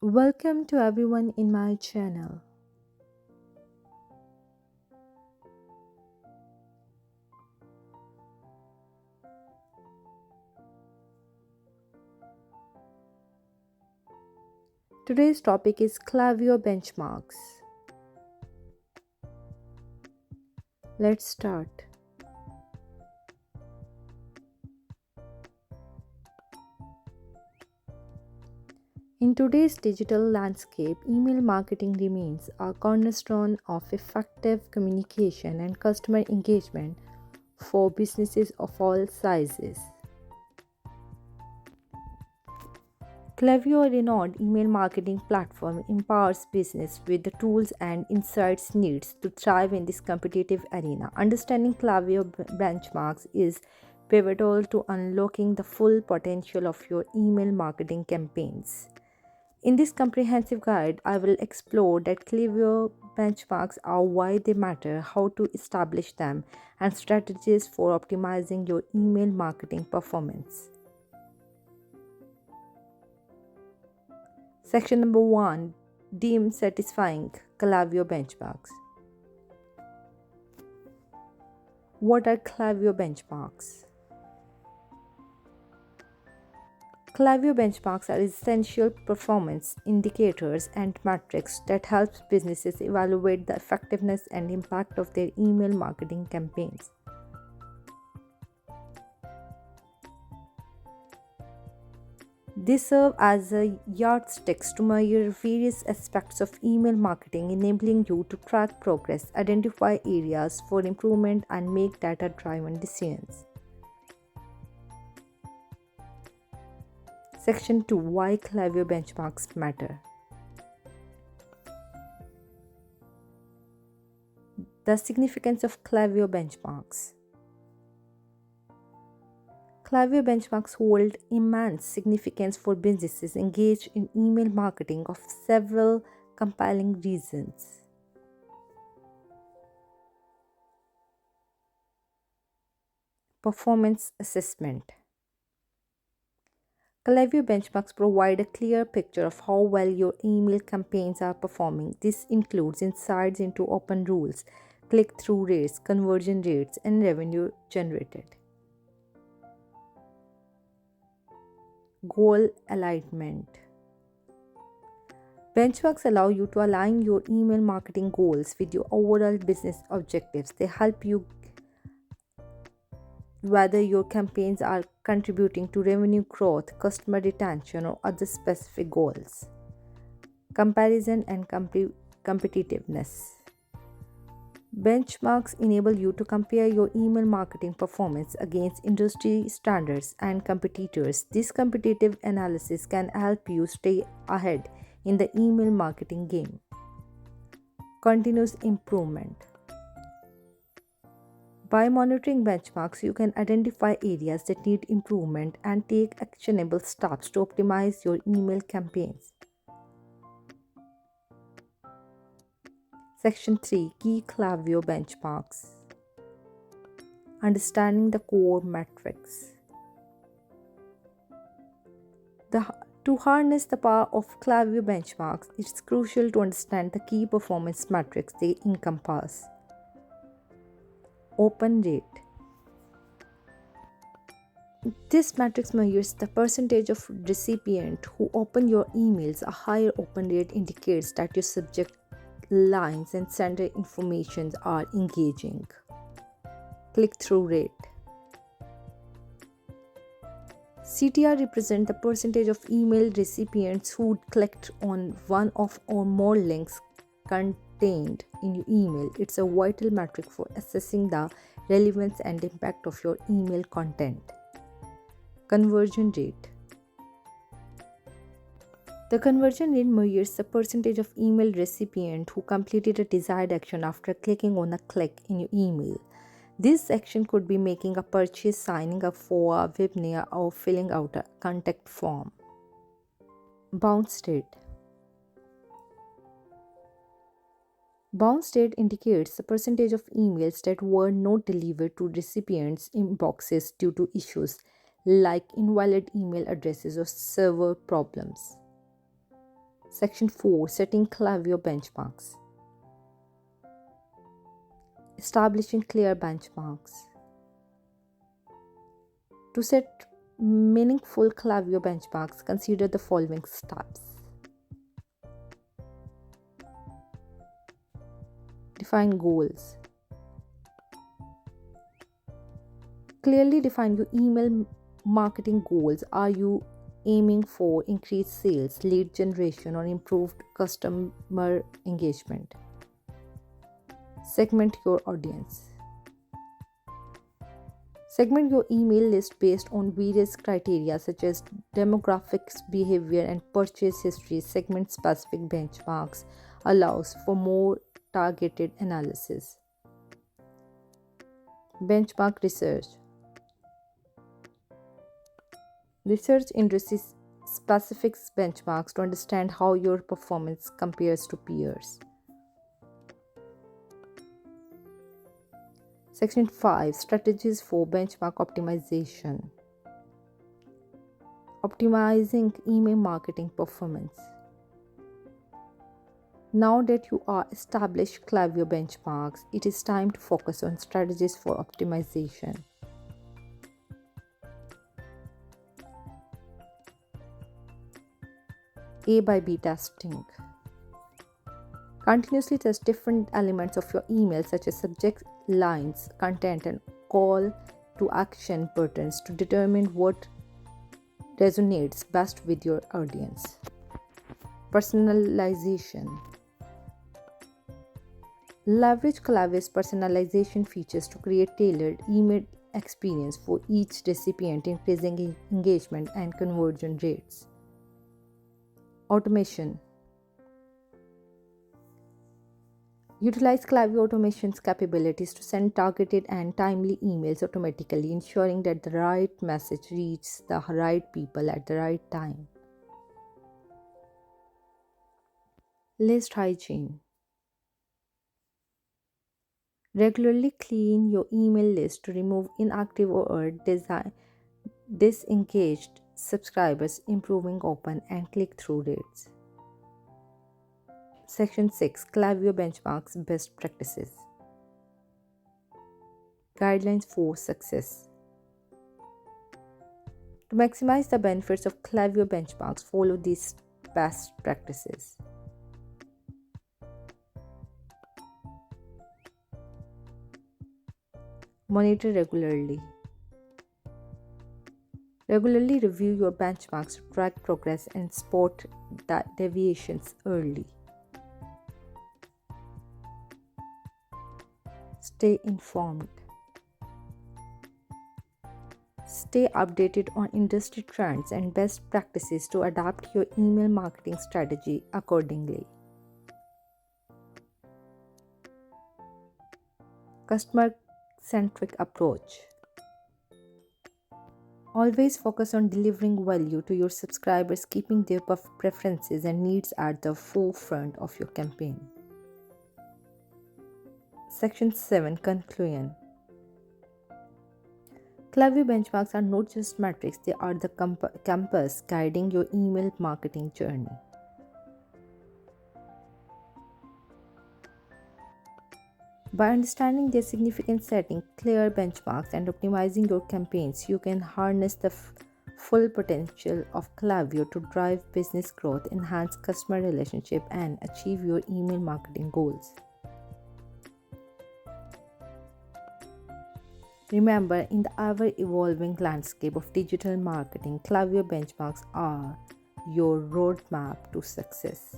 Welcome to everyone in my channel. Today's topic is Klaviyo benchmarks. Let's start. In today's digital landscape, email marketing remains a cornerstone of effective communication and customer engagement for businesses of all sizes. Klaviyo, a renowned email marketing platform, empowers business with the tools and insights needs to thrive in this competitive arena. Understanding Klaviyo benchmarks is pivotal to unlocking the full potential of your email marketing campaigns. In this comprehensive guide, I will explore that Klaviyo benchmarks are why they matter, how to establish them, and strategies for optimizing your email marketing performance. Section number 1, Deem satisfying Klaviyo benchmarks. What are Klaviyo benchmarks? Klaviyo benchmarks are essential performance indicators and metrics that helps businesses evaluate the effectiveness and impact of their email marketing campaigns. They serve as a yardsticks to measure various aspects of email marketing, enabling you to track progress, identify areas for improvement, and make data driven decisions. Section 2, Why Klaviyo benchmarks matter. The significance of Klaviyo benchmarks. Klaviyo benchmarks hold immense significance for businesses engaged in email marketing of several compelling reasons. Performance assessment. Klaviyo benchmarks provide a clear picture of how well your email campaigns are performing. This includes insights into open rules, click-through rates, conversion rates, and revenue generated. Goal alignment. Benchmarks allow you to align your email marketing goals with your overall business objectives. They help you whether your campaigns are contributing to revenue growth, customer retention, or other specific goals. Comparison and competitiveness. Benchmarks enable you to compare your email marketing performance against industry standards and competitors. This competitive analysis can help you stay ahead in the email marketing game. Continuous improvement. By monitoring benchmarks, you can identify areas that need improvement and take actionable steps to optimize your email campaigns. Section 3, Key Klaviyo benchmarks. Understanding the core metrics. To harness the power of Klaviyo benchmarks, it's crucial to understand the key performance metrics they encompass. Open rate. This matrix measures the percentage of recipients who open your emails. A higher open rate indicates that your subject lines and sender information are engaging. Click-through rate. CTR represents the percentage of email recipients who clicked on one of or more links contained in your email. It's a vital metric for assessing the relevance and impact of your email content. Conversion rate. The conversion rate measures the percentage of email recipients who completed a desired action after clicking on a click in your email. This action could be making a purchase, signing up for a webinar, or filling out a contact form. Bounce rate. Bounce rate indicates the percentage of emails that were not delivered to recipients' inboxes due to issues like invalid email addresses or server problems. Section 4. Setting Klaviyo benchmarks. Establishing clear benchmarks. To set meaningful Klaviyo benchmarks, consider the following steps. Define goals. Clearly define your email marketing goals. Are you aiming for increased sales, lead generation, or improved customer engagement? Segment your audience. Segment your email list based on various criteria such as demographics, behavior, and purchase history. Segment specific benchmarks allows for more targeted analysis. Benchmark research. Research industry specific benchmarks to understand how your performance compares to peers. Section 5. Strategies for benchmark optimization. Optimizing email marketing performance. Now that you are established Klaviyo benchmarks, it is time to focus on strategies for optimization. A/B testing. Continuously test different elements of your email such as subject lines, content, and call to action patterns to determine what resonates best with your audience. Personalization. Leverage Klaviyo's personalization features to create tailored email experience for each recipient, increasing engagement and conversion rates. Automation. Utilize Klaviyo automation's capabilities to send targeted and timely emails automatically, ensuring that the right message reaches the right people at the right time. List hygiene. Regularly clean your email list to remove inactive or disengaged subscribers, improving open and click-through rates. Section 6. Klaviyo benchmarks best practices. Guidelines for success. To maximize the benefits of Klaviyo benchmarks, follow these best practices. Monitor regularly. Regularly review your benchmarks to track progress and spot deviations early. Stay informed. Stay updated on industry trends and best practices to adapt your email marketing strategy accordingly. Customer-centric approach. Always focus on delivering value to your subscribers, keeping their preferences and needs at the forefront of your campaign. Section 7. Conclusion. Klaviyo benchmarks are not just metrics, they are the compass guiding your email marketing journey. By understanding their significance, setting clear benchmarks, and optimizing your campaigns, you can harness the full potential of Klaviyo to drive business growth, enhance customer relationship, and achieve your email marketing goals. Remember, in the ever-evolving landscape of digital marketing, Klaviyo benchmarks are your roadmap to success.